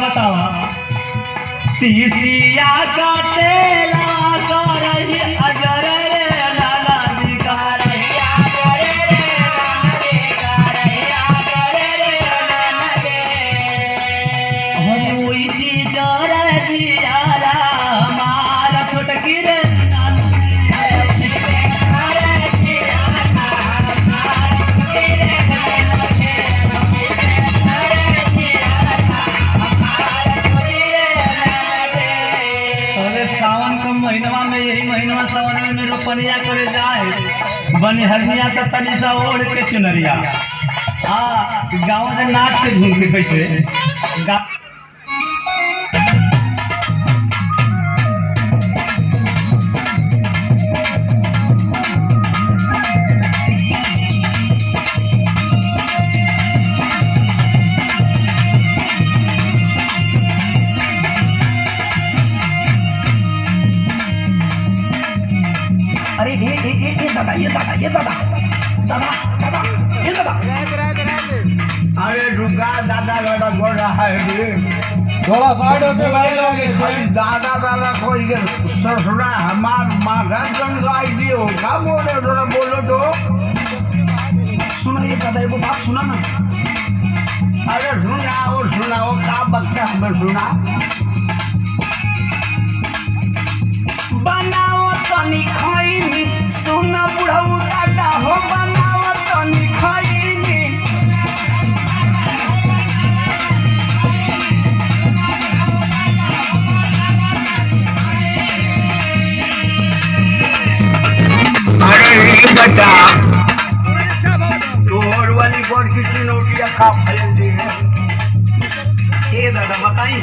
बतावा तीसिया काटेला करही अजर रे नाना बिकार हरि ओइसी जर जियारा हमारा छोटकी रे महीनवा में यही महीनवा सावन में रोपनिया करे जाए बनिहरिया तो तनी सा ओढ़ के चुनरिया हाँ गाँव में नाच के झूम के कैसे अरे ये दादा ये दादा ये दादा दादा दादा ये दादा अरे रुका दादा दादा बोल रहा है थोड़ा साइड होके भाई लोग दादा दादा कोई ससुरा हमार माथा गंगाई दियो का बोले थोड़ा बोलो तो सुना ये दादा एगो बात सुना ना अरे सुनाओ का बक्का हमें सुना बनाओ तनी खैनी सुन बुढ़ऊ दादा हो बनाओ तनी खैनी अरे बता तोर वाली बोर्ड की चुनौतियां खा फैलती है ये दादा बताई